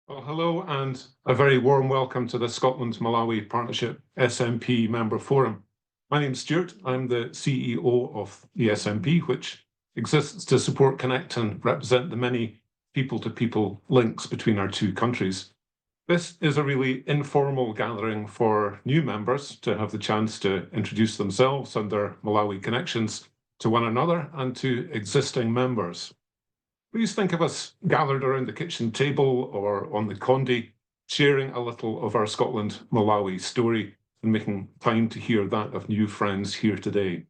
Well, hello and a very warm welcome to the Scotland-Malawi Partnership SMP Member Forum. My name's Stuart. I'm the CEO of the SMP, which exists to support, connect and represent the many people-to-people links between our two countries. This is a really informal gathering for new members to have the chance to introduce themselves and their Malawi connections to one another and to existing members. Please think of us gathered around the kitchen table or on the condi, sharing a little of our Scotland-Malawi story and making time to hear that of new friends here today.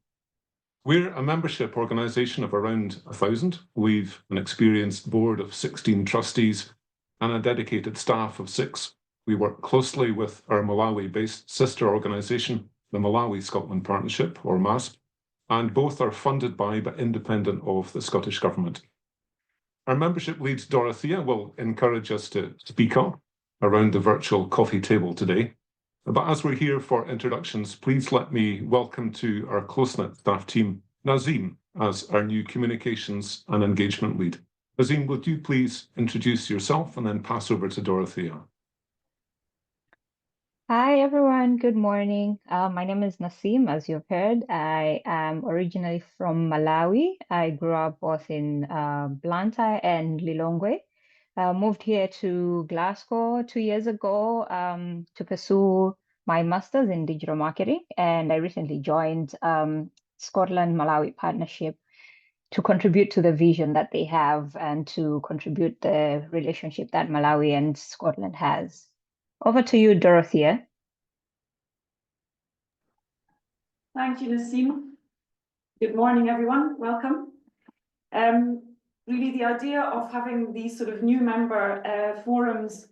We're a membership organisation of around 1,000. We've an experienced board of 16 trustees and a dedicated staff of 6. We work closely with our Malawi-based sister organisation, the Malawi Scotland Partnership, or MASP, and both are funded by but independent of the Scottish Government. Our membership lead, Dorothea, will encourage us to speak up around the virtual coffee table today. But as we're here for introductions, please let me welcome to our close-knit staff team, Nazim, as our new communications and engagement lead. Nazim, would you please introduce yourself and then pass over to Dorothea? Hi everyone, good morning. My name is Nasim, as you've heard. I am originally from Malawi. I grew up both in Blantyre and Lilongwe. Moved here to Glasgow 2 years ago to pursue my master's in digital marketing, and I recently joined Scotland-Malawi Partnership to contribute to the vision that they have and to contribute the relationship that Malawi and Scotland has. Over to you, Dorothea. Thank you, Nasim. Good morning, everyone. Welcome. Really, the idea of having these sort of new member forums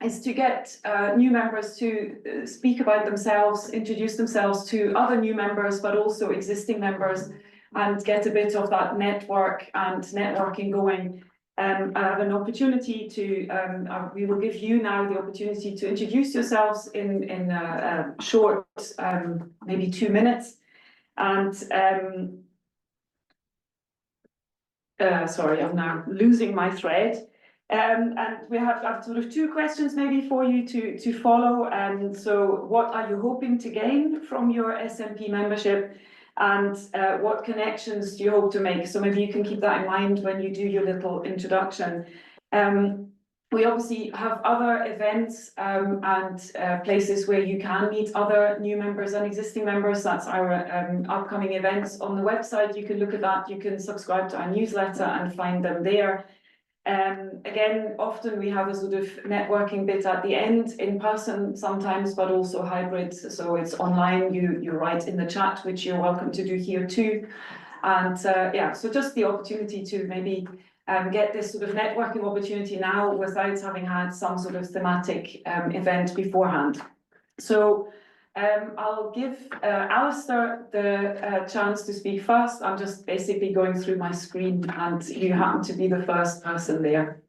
is to get new members to speak about themselves, introduce themselves to other new members, but also existing members, and get a bit of that network and networking going. I have an opportunity to, we will give you now the opportunity to introduce yourselves in a short, maybe 2 minutes. And sorry, I'm now losing my thread. And we have sort of 2 questions maybe for you to follow. So what are you hoping to gain from your SMP membership? And what connections do you hope to make? So maybe you can keep that in mind when you do your little introduction. We obviously have other events and places where you can meet other new members and existing members. That's our upcoming events on the website. You can look at that. You can subscribe to our newsletter and find them there. Again, often we have a sort of networking bit at the end, in person sometimes, but also hybrid. So it's online, you write in the chat, which you're welcome to do here too. And yeah, so just the opportunity to maybe get this sort of networking opportunity now without having had some sort of thematic event beforehand. So I'll give Alistair the chance to speak first. I'm just basically going through my screen and you happen to be the first person there.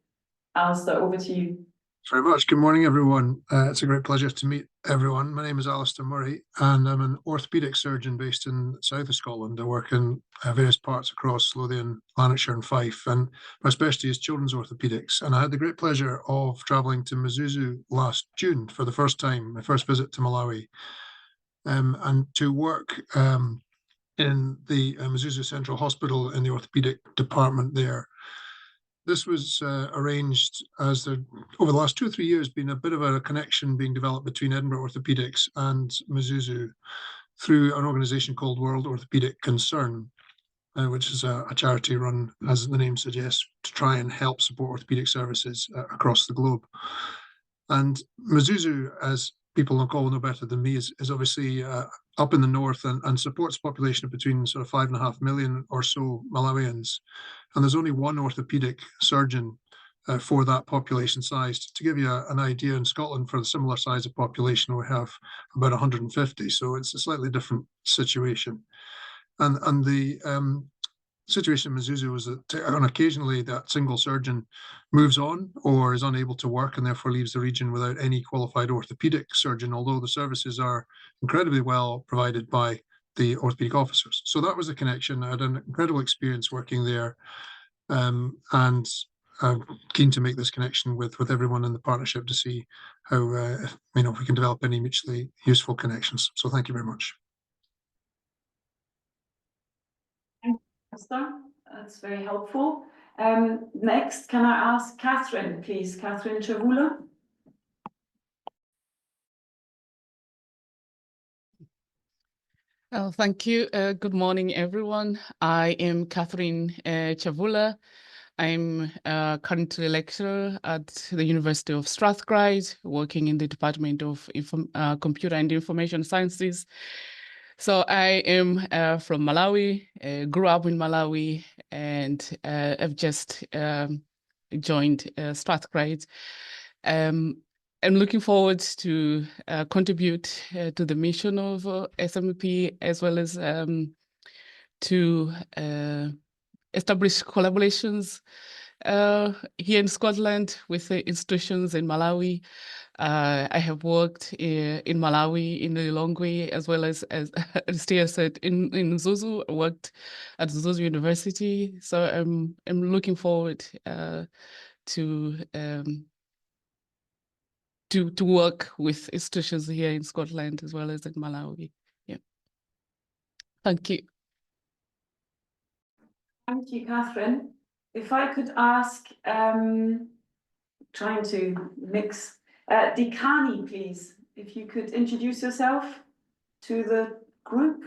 Alistair, over to you. Very much. Good morning, everyone. It's a great pleasure to meet everyone. My name is Alistair Murray, and I'm an orthopaedic surgeon based in the south of Scotland. I work in various parts across Lothian, Lanarkshire and Fife, and my specialty is children's orthopaedics. And I had the great pleasure of travelling to Mzuzu last June for the first time, my first visit to Malawi, and to work in the Mzuzu Central Hospital in the orthopaedic department there. This was arranged as there, over the last 2 or 3 years, been a bit of a connection being developed between Edinburgh Orthopaedics and Mzuzu through an organisation called World Orthopaedic Concern, which is a charity run, as the name suggests, to try and help support orthopaedic services across the globe. And Mzuzu, as people on call know better than me, is obviously up in the north and supports a population of between sort of 5.5 million or so Malawians. And there's only one orthopaedic surgeon for that population size. To give you an idea, in Scotland, for the similar size of population, we have about 150. So it's a slightly different situation. And the situation in Mzuzu was that occasionally that single surgeon moves on or is unable to work and therefore leaves the region without any qualified orthopaedic surgeon, although the services are incredibly well provided by the orthopaedic officers. So that was the connection. I had an incredible experience working there. And I'm keen to make this connection with everyone in the partnership to see how if we can develop any mutually useful connections. So thank you very much. That's very helpful. Next, can I ask Catherine, please? Catherine Chavula. Oh, thank you. Good morning, everyone. I am Catherine Chavula. I'm currently a lecturer at the University of Strathclyde, working in the Department of Computer and Information Sciences. So I am from Malawi, grew up in Malawi, and I've just joined Strathclyde. I'm looking forward to contribute to the mission of SMP, as well as to establish collaborations here in Scotland with the institutions in Malawi. I have worked in Malawi, in Lilongwe, as well as Stia said, in Zuzu. I worked at Zuzu University. So I'm looking forward to work with institutions here in Scotland as well as in Malawi. Yeah. Thank you. Thank you, Catherine. If I could ask, trying to mix, Dikani, please, if you could introduce yourself to the group.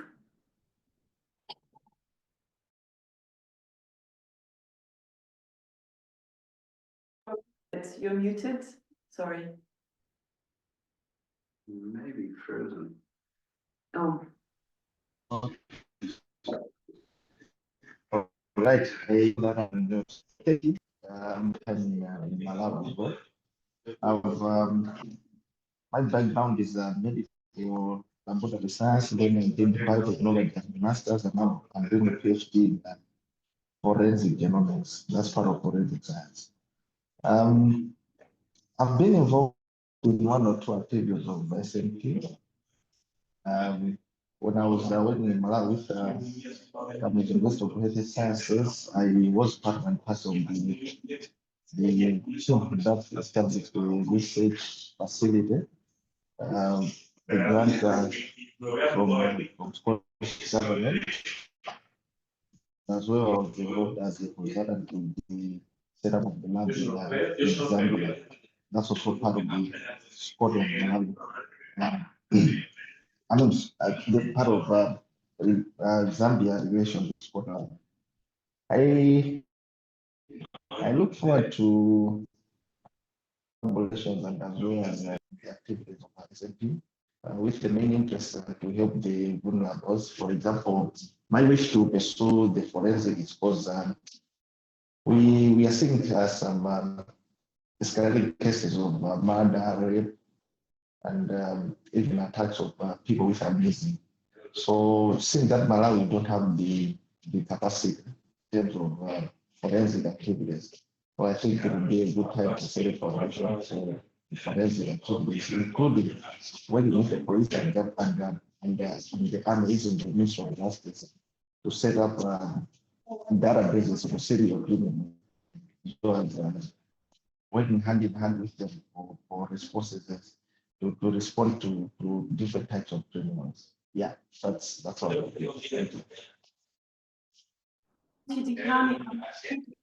You're muted, sorry. Maybe frozen. Oh. Right, I'm in Malawi. My background is medical computer science, then I did biotechnology and masters, and now I'm doing a PhD in forensic genomics. That's part of forensic science. I've been involved in one or two activities of SMP. When I was working in Malawi with the University of Health Sciences, I was part and parcel of the team that established the research facility. The grant from Scottish government, as well as developed as a consultant in the setup of the lab in Zambia. That's also part of the Scotland. I mean, the part of Zambia relation to Scotland. I look forward to collaborations and as well as the activities of SMP, with the main interest to help the vulnerables. For example, my wish to pursue the forensic is because we are seeing some escalating cases of murder, rape, and even attacks of people with amnesia. So since that Malawi don't have the capacity in terms of forensic activities, well, I think it would be a good time to set a foundation for forensic activities, including working with the police and the army agents and Ministry of Justice to set up databases for city of human, so as working hand in hand with them for responses to respond to different types of criminals. Yeah, that's all. Thank you. Thank you, Dikani.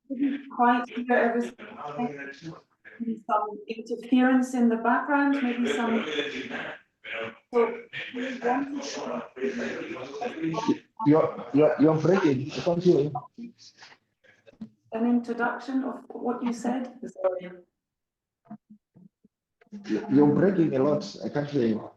I didn't quite hear everything. Some interference in the background, maybe some. So, You're breaking. I can't hear you. an introduction of what you said. Sorry. You're breaking a lot. I can't hear you.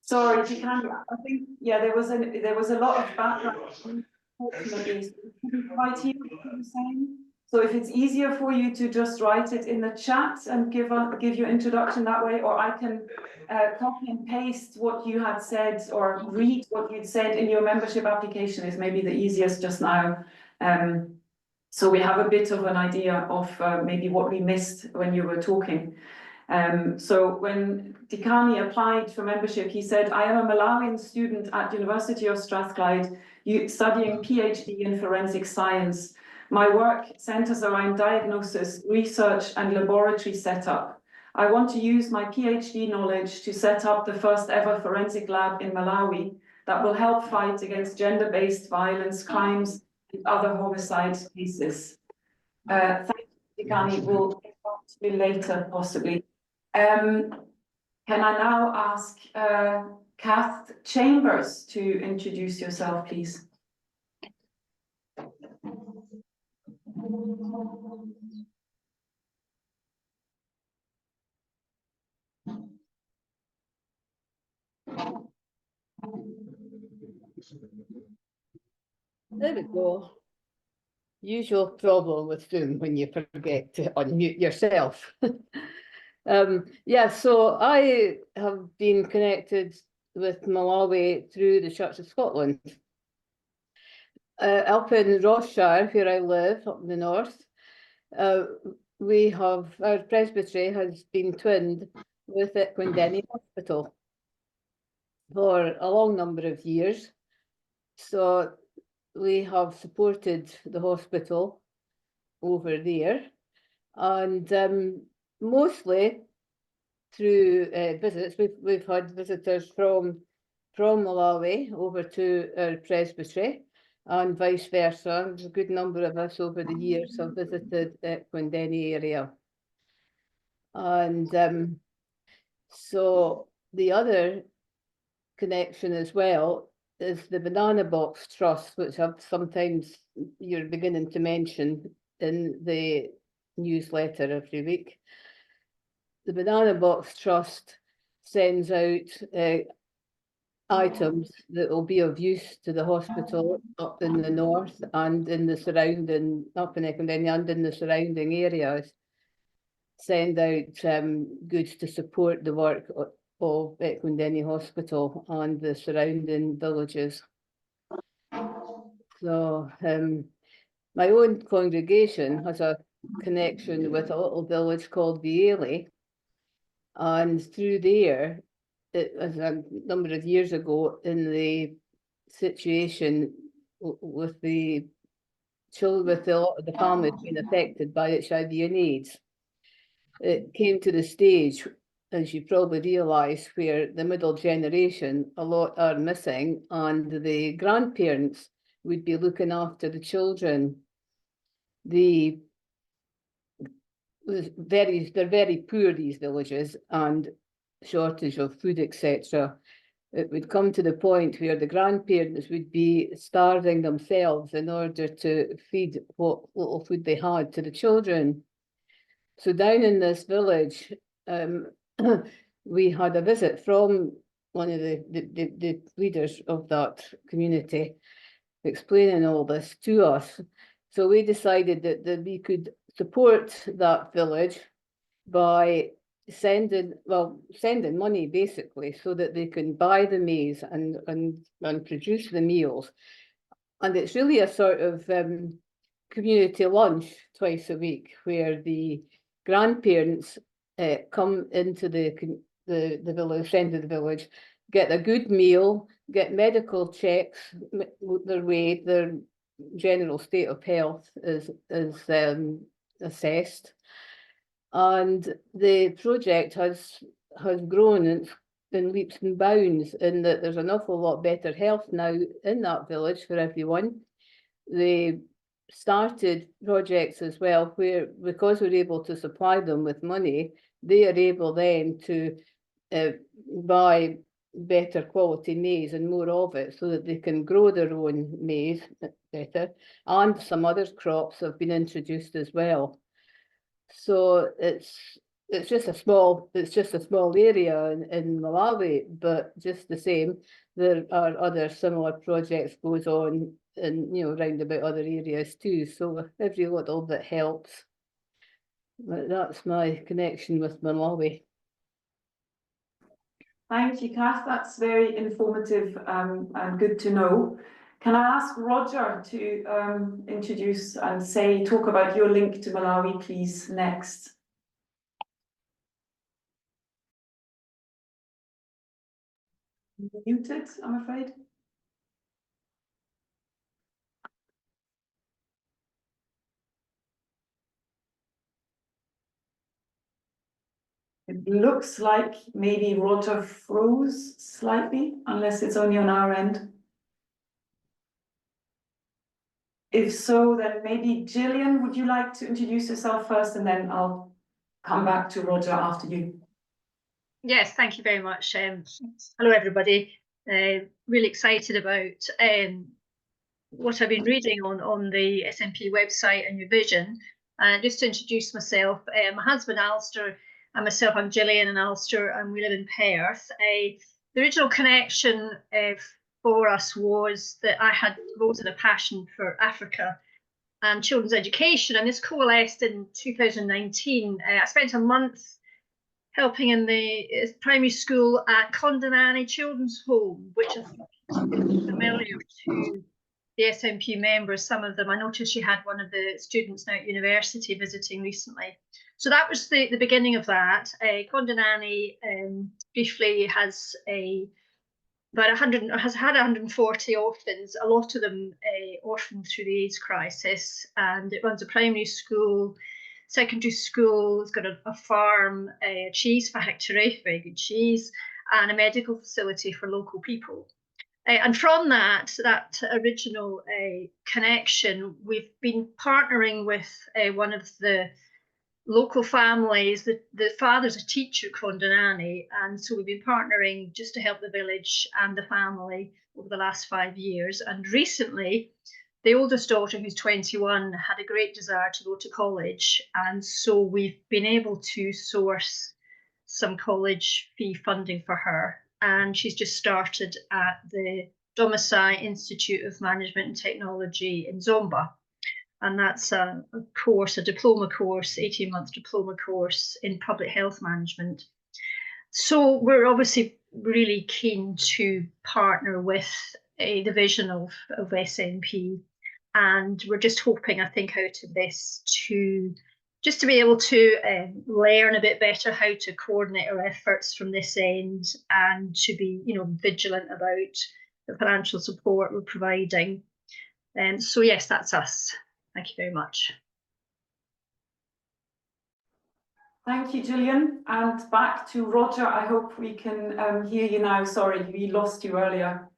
Sorry, Dikani. I think there was a lot of background. Unfortunately, so we couldn't quite hear what you were saying. So if it's easier for you to just write it in the chat and give your introduction that way, or I can copy and paste what you had said or read what you'd said in your membership application is maybe the easiest just now. So we have a bit of an idea of maybe what we missed when you were talking. So when Dikani applied for membership, he said, I am a Malawian student at University of Strathclyde. studying PhD in forensic science. My work centers around diagnosis, research, and laboratory setup. I want to use my PhD knowledge to set up the first ever forensic lab in Malawi that will help fight against gender-based violence, crimes, and other homicide cases. Thank you, Tikani. We'll get back to you later, possibly. Can I now ask Kath Chambers to introduce yourself, please? There we go. Usual problem with Zoom when you forget to unmute yourself. Yeah, so I have been connected with Malawi through the Church of Scotland. Up in Rossshire, where I live, up in the north, we have, our presbytery has been twinned with Ekwendeni Hospital for a long number of years. So we have supported the hospital over there, and mostly through visits. We've had visitors from Malawi over to our presbytery, and vice versa. A good number of us over the years have visited the Ekwendeni area. And so the other connection as well is the Banana Box Trust, which I've sometimes you're beginning to mention in the newsletter every week. The Banana Box Trust sends out items that will be of use to the hospital up in the north and in the surrounding, up in Ekwendeni and in the surrounding areas. Send out goods to support the work of Ekwendeni Hospital and the surrounding villages. So my own congregation has a connection with a little village called Vieli, and through there, it was a number of years ago in the situation with the children, with a lot of the families being affected by HIV and AIDS. It came to the stage, as you probably realise, where the middle generation, a lot are missing, and the grandparents would be looking after the children. They're very poor, these villages, and shortage of food, etc. It would come to the point where the grandparents would be starving themselves in order to feed what little food they had to the children. So down in this village, we had a visit from one of the leaders of that community explaining all this to us. So we decided that we could support that village by sending money basically, so that they can buy the maize and produce the meals. And it's really a sort of community lunch twice a week, where the grandparents come into the village, centre of the village, get a good meal, get medical checks, their weight, their general state of health is assessed. And the project has grown in leaps and bounds, in that there's an awful lot better health now in that village for everyone. They started projects as well where, because we're able to supply them with money, they are able then to buy better quality maize and more of it, so that they can grow their own maize better, and some other crops have been introduced as well. So it's just a small area in Malawi, but just the same, there are other similar projects goes on in, round about other areas too. So every little bit helps. But that's my connection with Malawi. Thank you, Kath. That's very informative and good to know. Can I ask Roger to introduce and talk about your link to Malawi, please, next? Muted, I'm afraid. looks like maybe Roger froze slightly, unless it's only on our end. If so, then maybe Gillian, would you like to introduce yourself first, and then I'll come back to Roger after you. Yes, thank you very much. Hello, everybody. Really excited about what I've been reading on the SNP website and your vision. And just to introduce myself, my husband Alistair and myself, I'm Gillian and Alistair, and we live in Perth. The original connection for us was that I had always had a passion for Africa and children's education, and this coalesced in 2019. I spent a month helping in the primary school at Condonani Children's Home, which is familiar to the SNP members, some of them. I noticed you had one of the students now at university visiting recently. So that was the beginning of that. Condonani briefly has has had 140 orphans, a lot of them orphaned through the AIDS crisis, and it runs a primary school, secondary school, it's got a farm, a cheese factory, very good cheese, and a medical facility for local people. And from that original connection, we've been partnering with one of the local families. The father's a teacher at Condonani, and so we've been partnering just to help the village and the family over the last 5 years. And recently, the oldest daughter, who's 21, had a great desire to go to college, and so we've been able to source some college fee funding for her. And she's just started at the Domicile Institute of Management and Technology in Zomba. And that's a course, a diploma course, 18-month diploma course in public health management. So we're obviously really keen to partner with the vision of SNP. And we're just hoping, I think, out of this to be able to learn a bit better how to coordinate our efforts from this end, and to be, vigilant about the financial support we're providing. And so, yes, that's us. Thank you very much. Thank you, Gillian. And back to Roger. I hope we can hear you now. Sorry, we lost you earlier.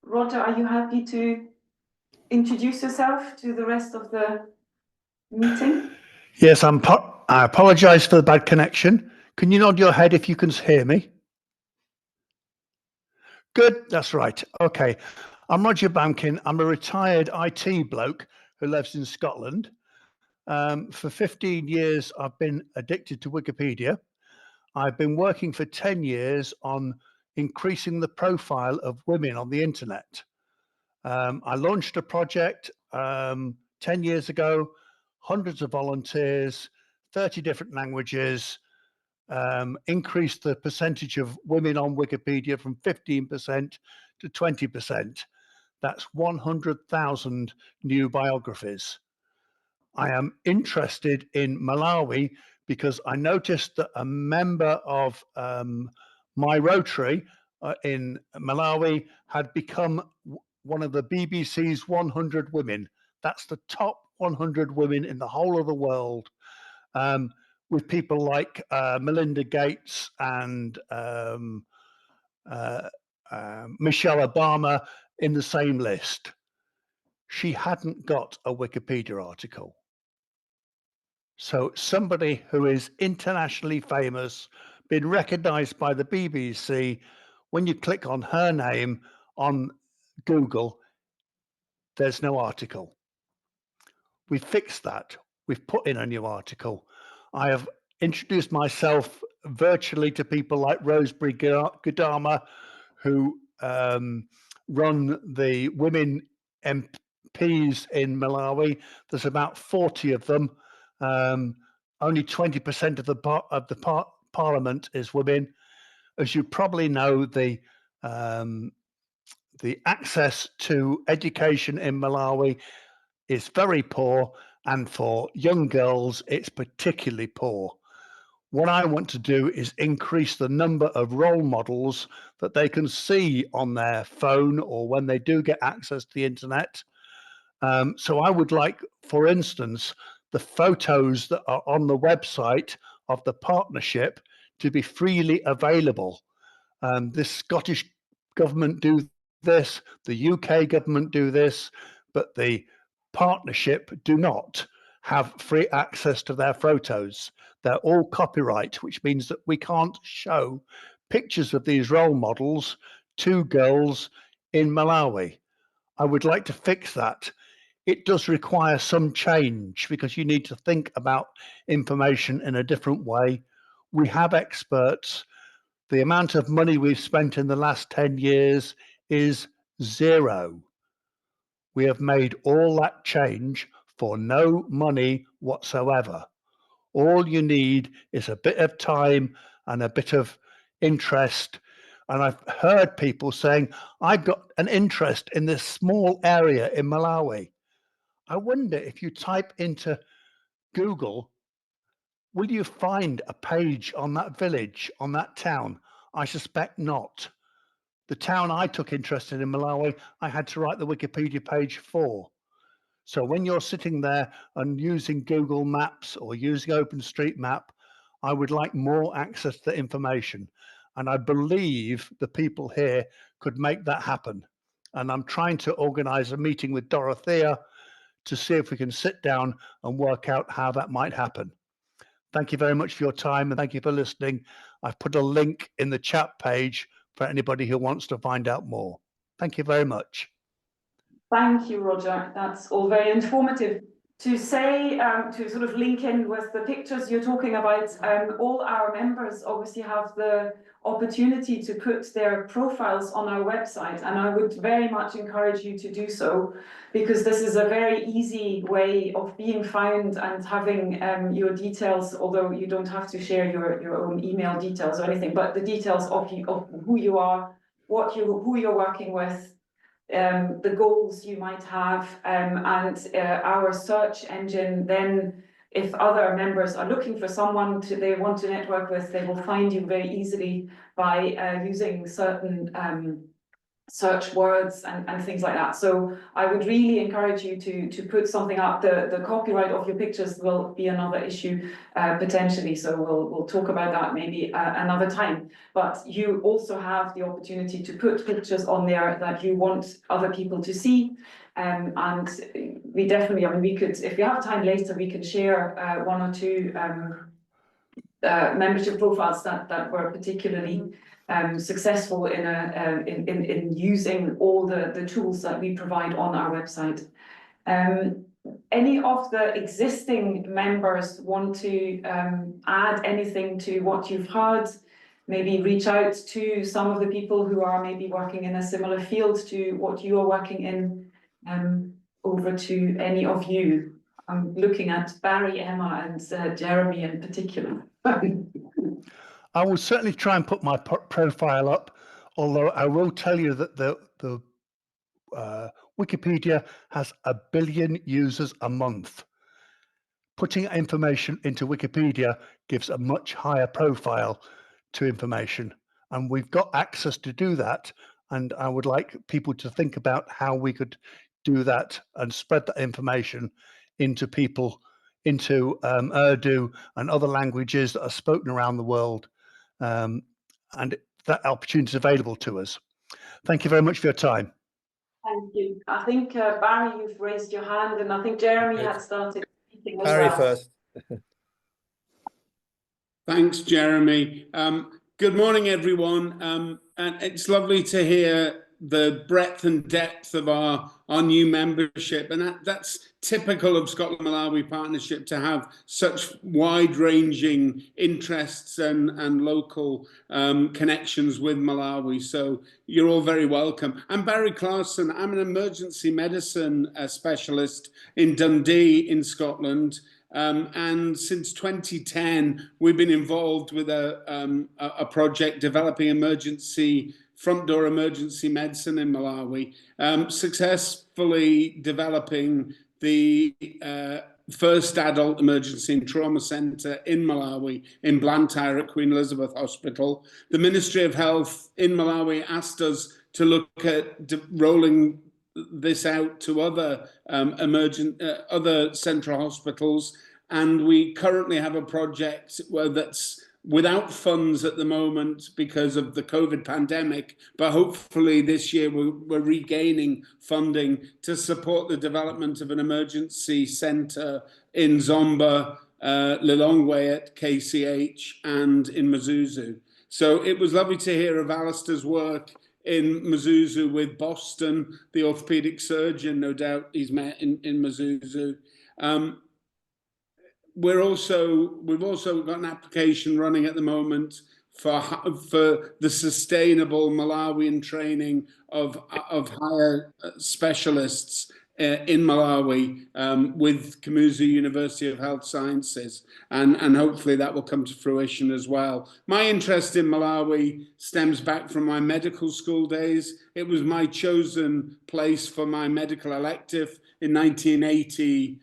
Roger, are you happy to introduce yourself to the rest of the meeting? Yes, I apologise for the bad connection. Can you nod your head if you can hear me? Good, that's right. Okay. I'm Roger Bamkin. I'm a retired IT bloke who lives in Scotland. For 15 years, I've been addicted to Wikipedia. I've been working for 10 years on increasing the profile of women on the internet. I launched a project 10 years ago, hundreds of volunteers, 30 different languages, increased the percentage of women on Wikipedia from 15% to 20%. That's 100,000 new biographies. I am interested in Malawi because I noticed that a member of my Rotary in Malawi had become one of the BBC's 100 women. That's the top 100 women in the whole of the world, with people like Melinda Gates and Michelle Obama in the same list. She hadn't got a Wikipedia article. So somebody who is internationally famous, been recognized by the BBC, when you click on her name on Google, there's no article. We fixed that. We've put in a new article. I have introduced myself virtually to people like Rosemary Gudama, who run the women MPs in Malawi. There's about 40 of them. Only 20% of the parliament is women. As you probably know, the access to education in Malawi is very poor, and for young girls, it's particularly poor. What I want to do is increase the number of role models that they can see on their phone or when they do get access to the internet. So I would like, for instance, the photos that are on the website of the partnership to be freely available. The Scottish government do this, the UK government do this, but the partnership do not have free access to their photos. They're all copyright, which means that we can't show pictures of these role models to girls in Malawi. I would like to fix that. It does require some change because you need to think about information in a different way. We have experts. The amount of money we've spent in the last 10 years is zero. We have made all that change for no money whatsoever. All you need is a bit of time and a bit of interest. And I've heard people saying, I've got an interest in this small area in Malawi. I wonder if you type into Google, will you find a page on that village, on that town? I suspect not. The town I took interest in Malawi, I had to write the Wikipedia page for. So when you're sitting there and using Google Maps or using OpenStreetMap, I would like more access to information. And I believe the people here could make that happen. And I'm trying to organize a meeting with Dorothea to see if we can sit down and work out how that might happen. Thank you very much for your time and thank you for listening. I've put a link in the chat page for anybody who wants to find out more. Thank you very much. Thank you, Roger. That's all very informative. To say, to sort of link in with the pictures you're talking about, all our members obviously have the opportunity to put their profiles on our website, and I would very much encourage you to do so, because this is a very easy way of being found and having your details, although you don't have to share your own email details or anything, but the details of you, of who you are, who you're working with, the goals you might have, and our search engine then, if other members are looking for someone they want to network with, they will find you very easily by using certain search words and things like that. So I would really encourage you to put something up. The copyright of your pictures will be another issue potentially, so we'll talk about that maybe another time. But you also have the opportunity to put pictures on there that you want other people to see. And we definitely, I mean, we could, if you have time later, we can share one or two membership profiles that were particularly successful in using all the tools that we provide on our website. Any of the existing members want to add anything to what you've heard? Maybe reach out to some of the people who are maybe working in a similar field to what you are working in, over to any of you. I'm looking at Barry, Emma, and Jeremy in particular. I will certainly try and put my profile up, although I will tell you that the Wikipedia has 1 billion users a month. Putting information into Wikipedia gives a much higher profile to information, and we've got access to do that. And I would like people to think about how we could do that and spread that information into people, into Urdu and other languages that are spoken around the world. And that opportunity is available to us. Thank you very much for your time. Thank you. I think, Barry, you've raised your hand, and I think Jeremy had started speaking as Barry well. first. Thanks, Jeremy. Good morning, everyone. And it's lovely to hear the breadth and depth of our new membership. And that's typical of Scotland-Malawi Partnership, to have such wide-ranging interests and local connections with Malawi. So you're all very welcome. I'm Barry Clarkson. I'm an emergency medicine specialist in Dundee in Scotland. And since 2010, we've been involved with a project developing front door emergency medicine in Malawi, successfully developing the first adult emergency and trauma centre in Malawi, in Blantyre at Queen Elizabeth Hospital. The Ministry of Health in Malawi asked us to look at rolling this out to other other central hospitals, and we currently have a project that's without funds at the moment because of the COVID pandemic, but hopefully this year we're regaining funding to support the development of an emergency centre in Zomba, Lilongwe at KCH, and in Mzuzu. So it was lovely to hear of Alistair's work in Mzuzu with Boston, the orthopedic surgeon, no doubt he's met in Mzuzu. We've also got an application running at the moment for the sustainable Malawian training of higher specialists in Malawi with Kamuzu University of Health Sciences, and hopefully that will come to fruition as well. My interest in Malawi stems back from my medical school days. It was my chosen place for my medical elective in 1980.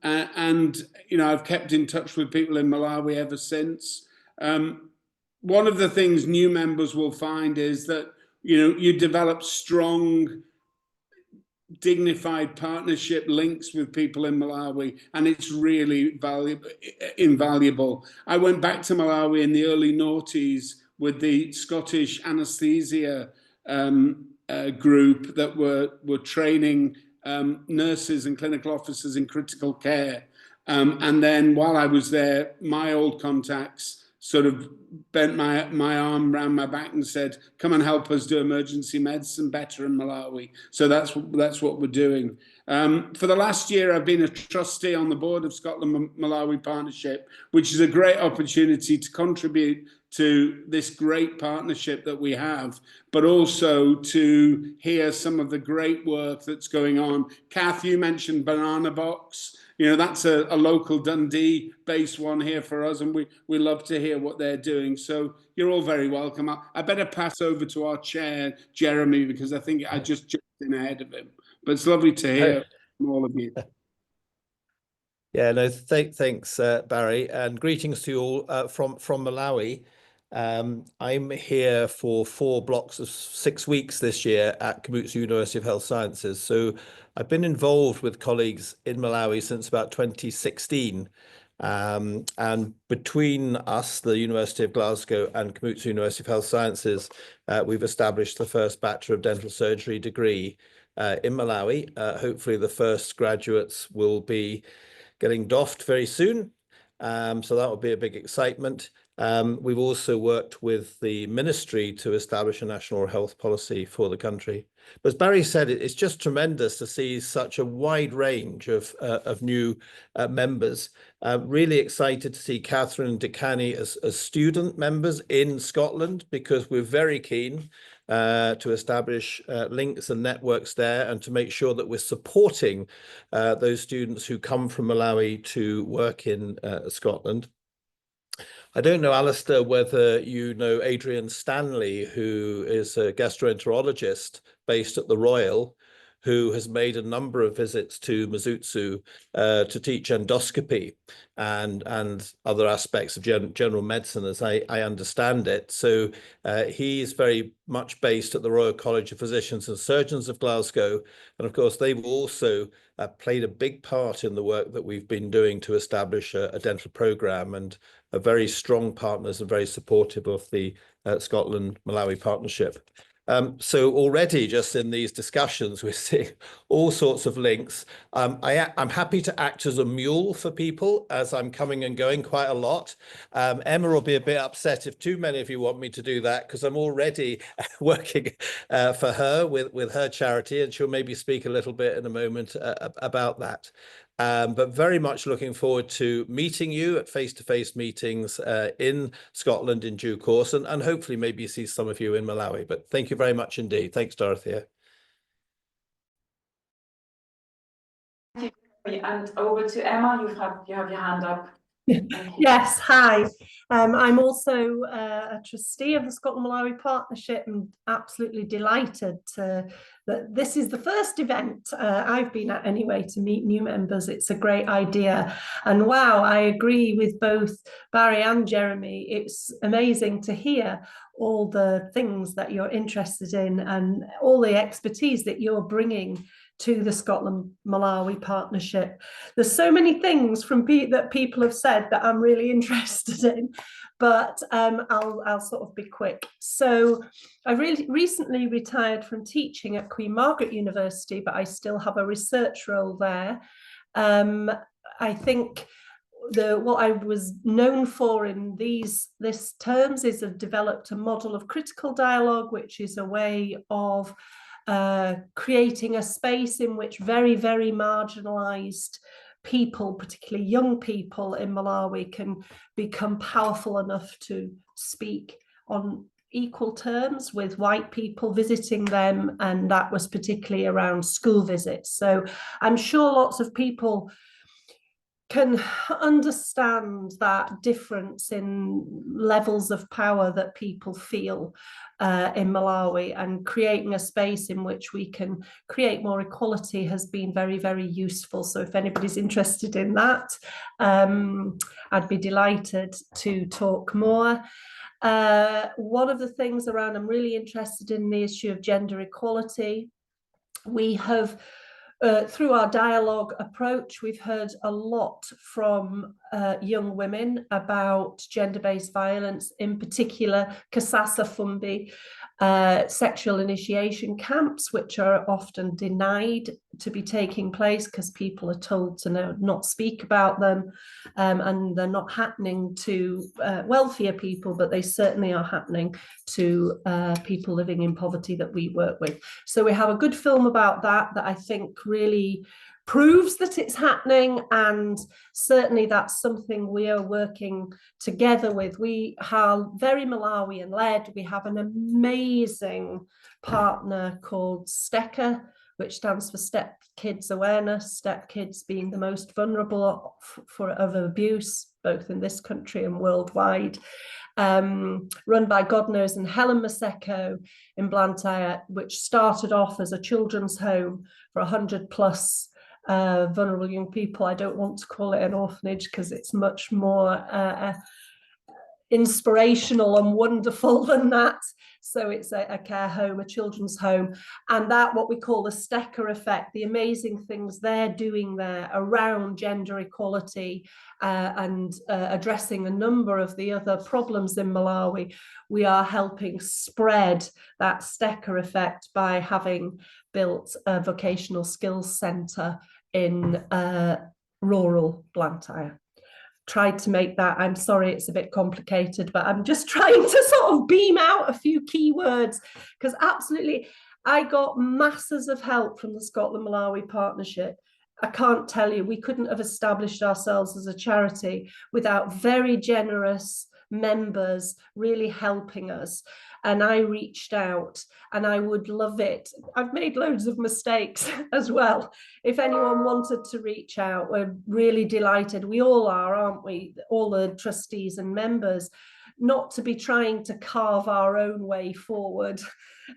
And I've kept in touch with people in Malawi ever since. One of the things new members will find is that you develop strong, dignified partnership links with people in Malawi, and it's really invaluable. I went back to Malawi in the early noughties with the Scottish anaesthesia group that were training nurses and clinical officers in critical care. And then while I was there, my old contacts sort of bent my arm around my back and said, come and help us do emergency medicine better in Malawi. So that's what we're doing. For the last year, I've been a trustee on the board of Scotland-Malawi Partnership, which is a great opportunity to contribute to this great partnership that we have, but also to hear some of the great work that's going on. Kath, you mentioned Banana Box. That's a local Dundee-based one here for us, and we love to hear what they're doing. So you're all very welcome. I better pass over to our chair, Jeremy, because I think I just jumped in ahead of him. But it's lovely to hear from all of you. Yeah, no, thanks, Barry, and greetings to you all from Malawi. I'm here for 4 blocks of 6 weeks this year at Kamuzu University of Health Sciences. So I've been involved with colleagues in Malawi since about 2016. And between us, the University of Glasgow and Kamuzu University of Health Sciences, we've established the first Bachelor of Dental Surgery degree in Malawi. Hopefully the first graduates will be getting doffed very soon. So that will be a big excitement. We've also worked with the ministry to establish a national health policy for the country. But as Barry said, it's just tremendous to see such a wide range of new members. Really excited to see Catherine and Decani as student members in Scotland, because we're very keen to establish links and networks there, and to make sure that we're supporting those students who come from Malawi to work in Scotland. I don't know, Alistair, whether you know Adrian Stanley, who is a gastroenterologist based at the Royal, who has made a number of visits to Mzuzu to teach endoscopy and other aspects of general medicine, as I understand it. So he's very much based at the Royal College of Physicians and Surgeons of Glasgow. And of course, they've also played a big part in the work that we've been doing to establish a dental programme, and are very strong partners and very supportive of the Scotland-Malawi partnership. So already just in these discussions, we're seeing all sorts of links. I'm happy to act as a mule for people as I'm coming and going quite a lot. Emma will be a bit upset if too many of you want me to do that, because I'm already working for her with her charity, and she'll maybe speak a little bit in a moment about that. But very much looking forward to meeting you at face-to-face meetings in Scotland in due course, and hopefully maybe see some of you in Malawi. But thank you very much indeed. Thanks, Dorothea. Thank you. And over to Emma, you have your hand up. Yes, hi. I'm also a trustee of the Scotland Malawi Partnership and absolutely delighted that this is the first event I've been at anyway to meet new members. It's a great idea. And wow, I agree with both Barry and Jeremy. It's amazing to hear all the things that you're interested in and all the expertise that you're bringing to the Scotland Malawi Partnership. There's so many things from that people have said that I'm really interested in, but I'll sort of be quick. So I really recently retired from teaching at Queen Margaret University, but I still have a research role there. I think what I was known for in this terms is I've developed a model of critical dialogue, which is a way of creating a space in which very, very marginalized people, particularly young people in Malawi, can become powerful enough to speak on equal terms with white people visiting them. And that was particularly around school visits. So I'm sure lots of people can understand that difference in levels of power that people feel in Malawi, and creating a space in which we can create more equality has been very, very useful. So if anybody's interested in that, I'd be delighted to talk more. One of the things around, I'm really interested in the issue of gender equality. We have through our dialogue approach, we've heard a lot from young women about gender-based violence, in particular Kasasa Fumbi, sexual initiation camps, which are often denied to be taking place because people are told to not speak about them, and they're not happening to wealthier people, but they certainly are happening to people living in poverty that we work with. So we have a good film about that I think really proves that it's happening, and certainly that's something we are working together with. We are very Malawian led. We have an amazing partner called STECA, which stands for Step Kids Awareness, Step Kids being the most vulnerable of abuse, both in this country and worldwide. Run by Godners and Helen Maseko in Blantyre, which started off as a children's home for 100 plus vulnerable young people. I don't want to call it an orphanage because it's much more inspirational and wonderful than that. So it's a care home, a children's home, and that what we call the STECA effect, the amazing things they're doing there around gender equality and addressing a number of the other problems in Malawi. We are helping spread that STECA effect by having built a vocational skills centre in rural Blantyre. Tried to make that, I'm sorry it's a bit complicated, but I'm just trying to sort of beam out a few key words, because absolutely I got masses of help from the Scotland Malawi Partnership. I can't tell you, we couldn't have established ourselves as a charity without very generous members really helping us. And I reached out, and I would love it. I've made loads of mistakes as well. If anyone wanted to reach out, we're really delighted. We all are, aren't we? All the trustees and members, not to be trying to carve our own way forward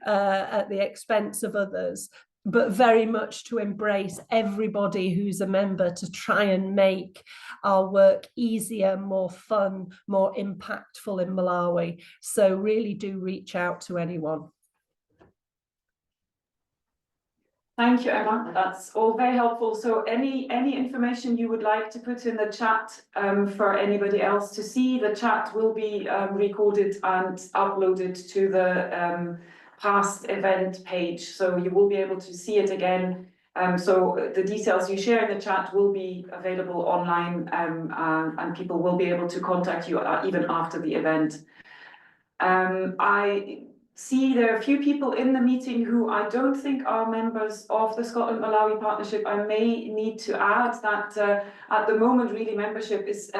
at the expense of others, but very much to embrace everybody who's a member to try and make our work easier, more fun, more impactful in Malawi. So really do reach out to anyone. Thank you, Emma. That's all very helpful. So any information you would like to put in the chat for anybody else to see, the chat will be recorded and uploaded to the past event page, so you will be able to see it again. So the details you share in the chat will be available online, and people will be able to contact you even after the event. I see there are a few people in the meeting who I don't think are members of the Scotland Malawi Partnership. I may need to add that at the moment really membership is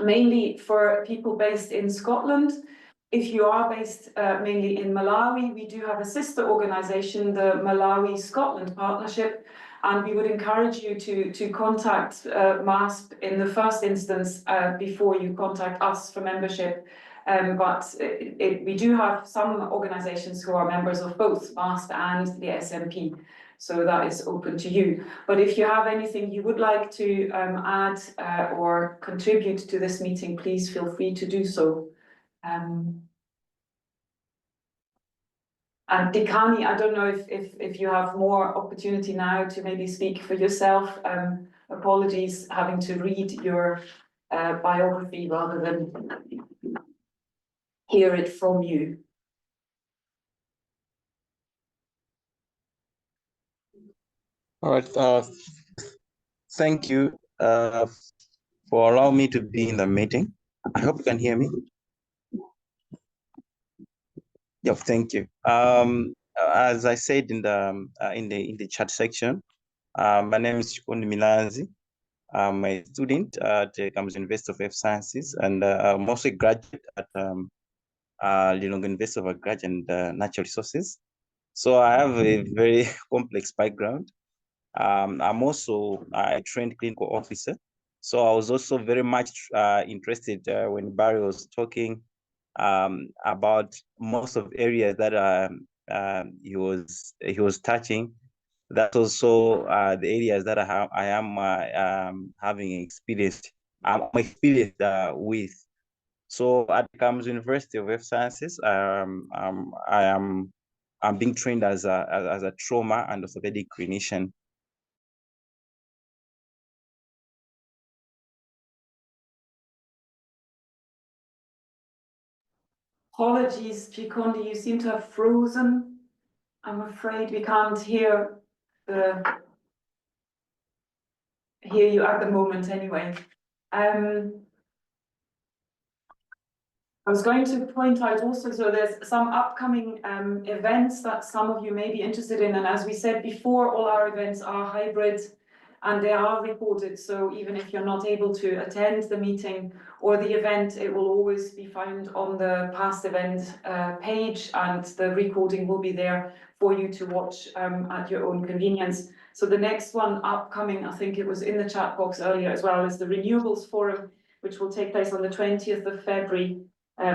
mainly for people based in Scotland. If you are based mainly in Malawi, we do have a sister organisation, the Malawi Scotland Partnership, And we would encourage you to contact MASP in the first instance before you contact us for membership. But we do have some organizations who are members of both MASP and the SMP. So that is open to you. But if you have anything you would like to add or contribute to this meeting, please feel free to do so. And Dikani, I don't know if you have more opportunity now to maybe speak for yourself. Apologies having to read your biography rather than hear it from you. All right. Thank you for allowing me to be in the meeting. I hope you can hear me. Yeah, thank you. As I said in the chat section, my name is Chikundi Milanzi. I'm a student at Campus University of Health Sciences, and I'm also a graduate at Lilongwe University of Agriculture and Natural Resources. So I have a very complex background. I'm also a trained clinical officer. So I was also very much interested when Barry was talking about most of areas that he was touching. That's also the areas that I am having experienced with. So at Campus University of Health Sciences, I'm being trained as a trauma and orthopedic clinician. Apologies, Chikondi, you seem to have frozen. I'm afraid we can't hear you at the moment anyway. I was going to point out also, so there's some upcoming events that some of you may be interested in. And as we said before, all our events are hybrid and they are recorded. So even if you're not able to attend the meeting or the event, it will always be found on the past event page, and the recording will be there for you to watch at your own convenience. So the next one upcoming, I think it was in the chat box earlier as well, is the Renewables Forum, which will take place on the 20th of February.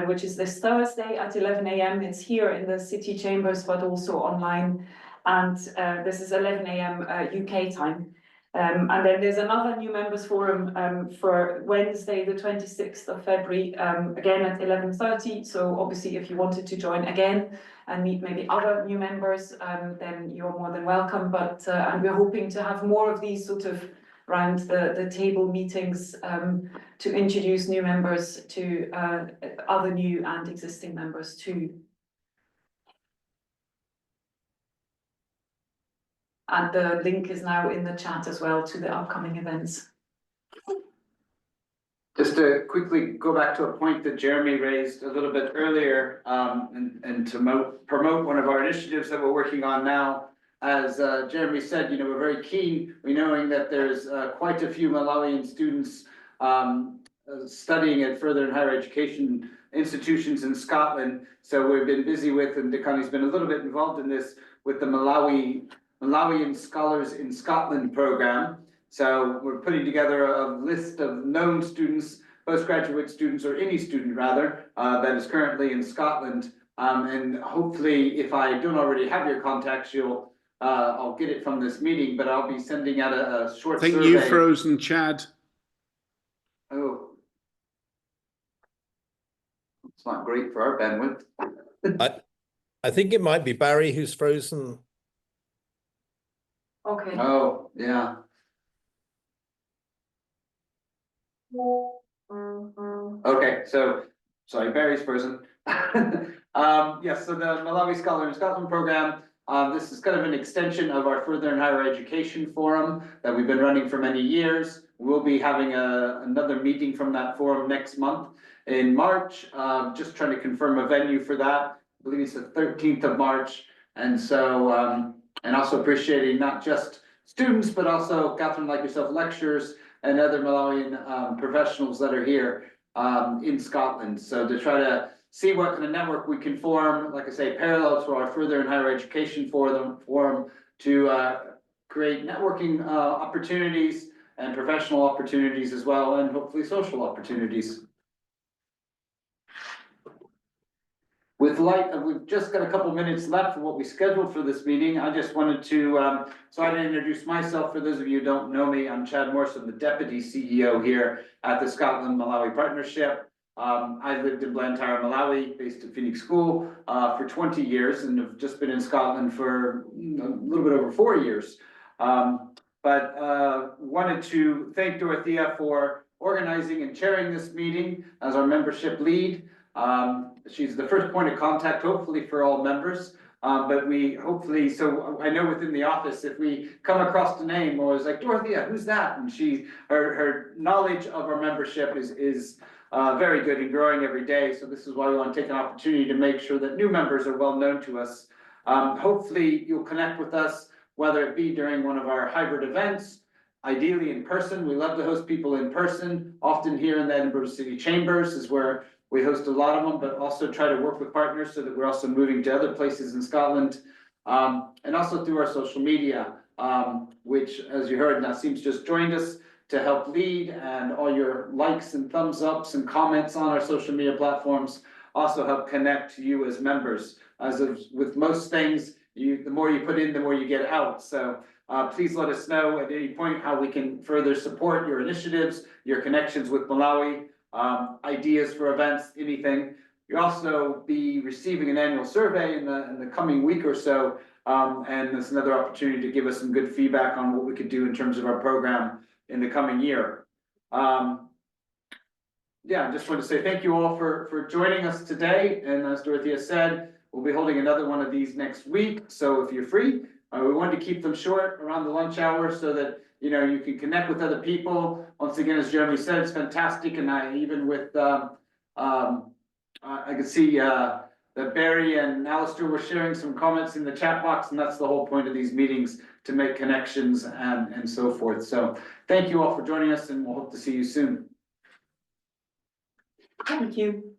Which is this Thursday at 11 a.m. It's here in the city chambers, but also online. And this is 11 a.m. UK time. And then there's another new members forum for Wednesday, the 26th of February, again at 11:30. So obviously, if you wanted to join again and meet maybe other new members, then you're more than welcome. But and we're hoping to have more of these sort of around the table meetings to introduce new members to other new and existing members too. And the link is now in the chat as well to the upcoming events. Just to quickly go back to a point that Jeremy raised a little bit earlier, and to promote one of our initiatives that we're working on now. As Jeremy said, we're very keen, knowing that there's quite a few Malawian students studying at further and higher education institutions in Scotland. So we've been busy with, and Dikani's been a little bit involved in this, with the Malawian Scholars in Scotland program. So we're putting together a list of known students, postgraduate students, or any student rather, that is currently in Scotland. And hopefully, if I don't already have your contacts, I'll get it from this meeting, but I'll be sending out a short survey. I think you've frozen, Chad. Oh. It's not great for our bandwidth. I think it might be Barry who's frozen. Okay. Oh, yeah. Okay, so sorry, Barry's frozen. Yes, so the Malawi Scholar in Scotland program, this is kind of an extension of our Further and Higher Education Forum that we've been running for many years. We'll be having another meeting from that forum next month in March, just trying to confirm a venue for that. I believe it's the 13th of March. And so, and also appreciating not just students, but also Catherine, like yourself, lecturers and other Malawian professionals that are here in Scotland. So to try to see what kind of network we can form, like I say, parallel to our Further and Higher Education Forum to create networking opportunities and professional opportunities as well, and hopefully social opportunities. We've just got a couple minutes left for what we scheduled for this meeting. I just wanted to, so I'd introduce myself. For those of you who don't know me, I'm Chad Morse. I'm the Deputy CEO here at the Scotland-Malawi Partnership. I lived in Blantyre, Malawi, based at Phoenix School, for 20 years, and have just been in Scotland for a little bit over 4 years. Wanted to thank Dorothea for organizing and chairing this meeting as our membership lead. She's the first point of contact, hopefully, for all members. But we hopefully, so I know within the office, if we come across the name, or it's like, Dorothea, who's that? And her knowledge of our membership is very good and growing every day. So this is why we want to take an opportunity to make sure that new members are well known to us. Hopefully you'll connect with us, whether it be during one of our hybrid events, ideally in person. We love to host people in person. Often here in the Edinburgh City Chambers is where we host a lot of them, but also try to work with partners so that we're also moving to other places in Scotland. And also through our social media, which, as you heard, Nassim's just joined us to help lead, and all your likes and thumbs ups and comments on our social media platforms also help connect you as members. As with most things, the more you put in, the more you get out. So please let us know at any point how we can further support your initiatives, your connections with Malawi, ideas for events, anything. You'll also be receiving an annual survey in the coming week or so, and it's another opportunity to give us some good feedback on what we could do in terms of our program in the coming year. Yeah, I just want to say thank you all for joining us today. And as Dorothea said, we'll be holding another one of these next week. So if you're free, we wanted to keep them short around the lunch hour so that you can connect with other people. Once again, as Jeremy said, it's fantastic. And I even with I could see that Barry and Alistair were sharing some comments in the chat box, and that's the whole point of these meetings, to make connections and so forth. So thank you all for joining us, and we'll hope to see you soon. Thank you.